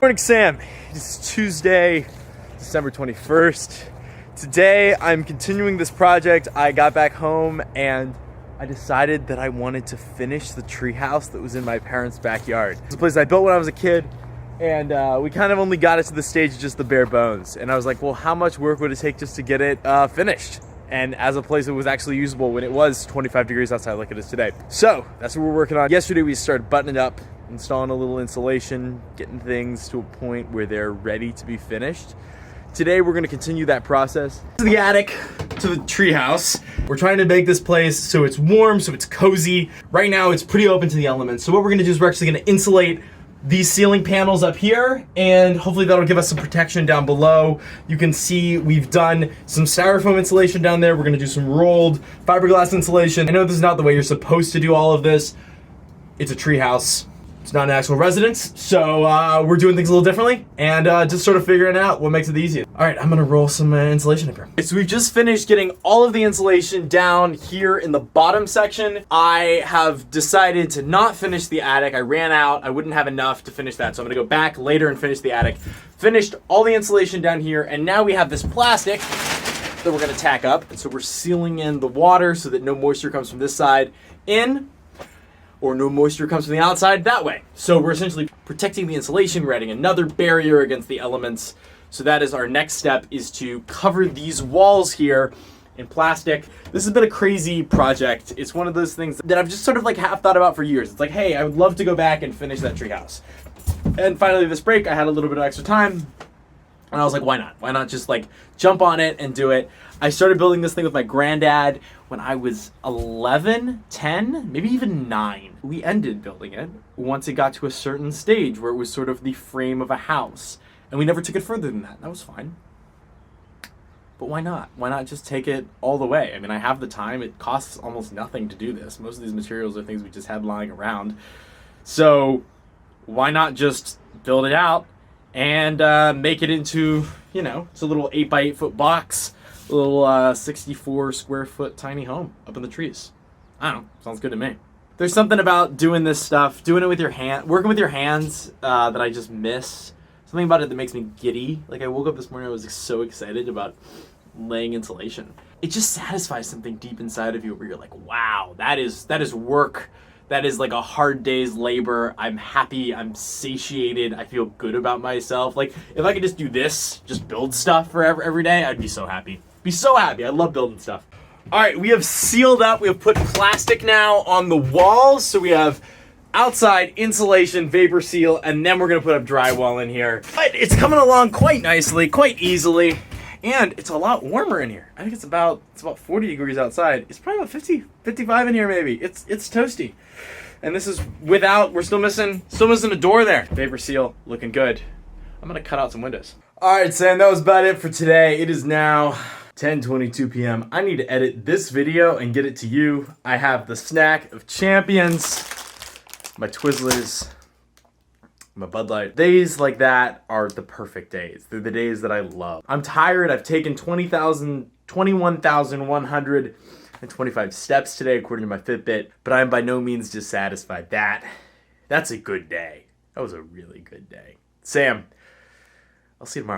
Morning, Sam. It's Tuesday, December 21st. Today, I'm continuing this project. I got back home and I decided that I wanted to finish the treehouse that was in my parents' backyard. It's a place I built when I was a kid, and we kind of only got it to the stage of just the bare bones. And I was like, well, how much work would it take just to get it finished? And as a place that was actually usable when it was 25 degrees outside like it is today. So that's what we're working on. Yesterday, we started buttoning it up, installing a little insulation, getting things to a point where they're ready to be finished. Today, we're gonna continue that process. To the attic, to the treehouse. We're trying to make this place so it's warm, so it's cozy. Right now, it's pretty open to the elements. So what we're gonna do is we're actually gonna insulate these ceiling panels up here, and hopefully that'll give us some protection down below. You can see we've done some styrofoam insulation down there. We're gonna do some rolled fiberglass insulation. I know this is not the way you're supposed to do all of this. It's a treehouse. It's not an actual residence, so we're doing things a little differently and just sort of figuring out what makes it the easiest. All right, I'm gonna roll some insulation up here. So we've just finished getting all of the insulation down here in the bottom section. I have decided to not finish the attic. I ran out, I wouldn't have enough to finish that, so I'm gonna go back later and finish the attic. Finished all the insulation down here, and now we have this plastic that we're gonna tack up. And so we're sealing in the water so that no moisture comes from this side in, or no moisture comes from the outside that way. So we're essentially protecting the insulation. We're adding another barrier against the elements. So that is our next step, is to cover these walls here in plastic. This has been a crazy project. It's one of those things that I've just sort of like half thought about for years. It's like, hey, I would love to go back and finish that treehouse. And finally this break, I had a little bit of extra time. And I was like, why not? Why not just like jump on it and do it? I started building this thing with my granddad when I was 11, 10, maybe even 9. We ended building it once it got to a certain stage where it was sort of the frame of a house. And we never took it further than that. That was fine. But why not? Why not just take it all the way? I mean, I have the time. It costs almost nothing to do this. Most of these materials are things we just had lying around. So why not just build it out and make it into, you know, it's a little 8 by 8 foot box, a little 64 square foot tiny home up in the trees. I don't know, sounds good to me. There's something about doing this stuff, doing it with your hand, working with your hands that I just miss. Something about it that makes me giddy. Like I woke up this morning, I was so excited about laying insulation. It just satisfies something deep inside of you where you're like, wow, that is work. That is like a hard day's labor. I'm happy, I'm satiated, I feel good about myself. Like if I could just do this, just build stuff forever every day, I'd be so happy. Be so happy, I love building stuff. All right, we have sealed up, we have put plastic now on the walls. So we have outside insulation, vapor seal, and then we're gonna put up drywall in here. But it's coming along quite nicely, quite easily. And it's a lot warmer in here. I think it's about 40 degrees outside. It's probably about 50, 55 in here maybe. It's toasty. And this is without, we're still missing a door there. Vapor seal, looking good. I'm gonna cut out some windows. All right, Sam, that was about it for today. It is now 10:22 p.m. I need to edit this video and get it to you. I have the snack of champions, my Twizzlers, my Bud Light. Days like that are the perfect days. They're the days that I love. I'm tired. I've taken 21,125 steps today according to my Fitbit, but I am by no means dissatisfied. That's a good day. That was a really good day. Sam, I'll see you tomorrow.